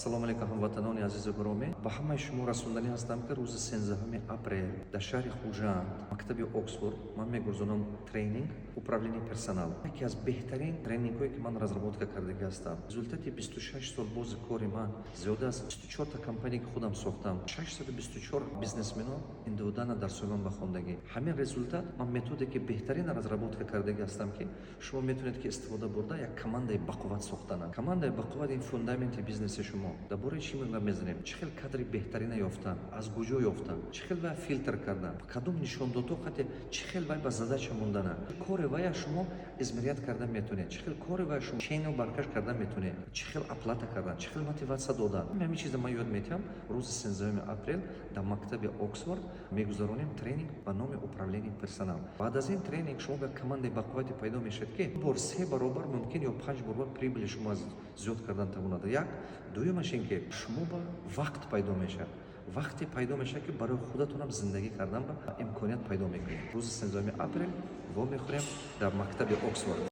салому алейкум ҳамватанони азизу гиромӣ, ба ҳамаи шумо расонданӣ ҳастам ки рӯзи 13 апрел дар шаҳри хуҷанд мактаби Оксфорд ман мегузорам тренинг управление персонал. яке аз беҳтарин тренингҳое ки ман разработка кардаги ҳастам. результати 26 сол бози кори ман зиёда аз 24 та компанияи худам сохтам, 624 бизнесмено индивидуална дарсҳои ман ба хондагӣ. ҳамин результат ман методе ки беҳтарин разработка кардаги ҳастам ки шумо метавонед ки истифода бурда як командаи бақувват сохтана. Командаи бақувват ин фундаменти бизнеси шумо. дар бораи чӣ мезанем? Чӣ хел кадри беҳтарина ёфтан, аз куҷо ёфтан, чӣ хел вай филтр кардан, кадом нишондодҳо қате, чӣ хел вай ба задача мондана, кори вая шумо измерият кардан метавонед, чӣ хел кори вая шумо чейну баркаш кардан метавонед, чӣ хел оплата кардан, чӣ хел мотиватсия додан. ҳамин чиза ман ёд метиҳам. рӯзи 13 апрел дар мактаби Оксфорд мегузаронем тренинг ба номи управление персонал. баъд аз ин тренинг шумо ба командаи бақуввате пайдо мешавед ки бор 3 баробар мумкин ё 5 баробар прибили шумо зиёд кардан тавонад. як дуюмаш ин ки шумо ба вақт пайдо мешавад. вақте пайдо мешавад ки барои худатонам зиндагӣ кардан ба имконият пайдо мекунед. рӯзи 13 апрел во мехӯрем дар мактаби Оксфорд.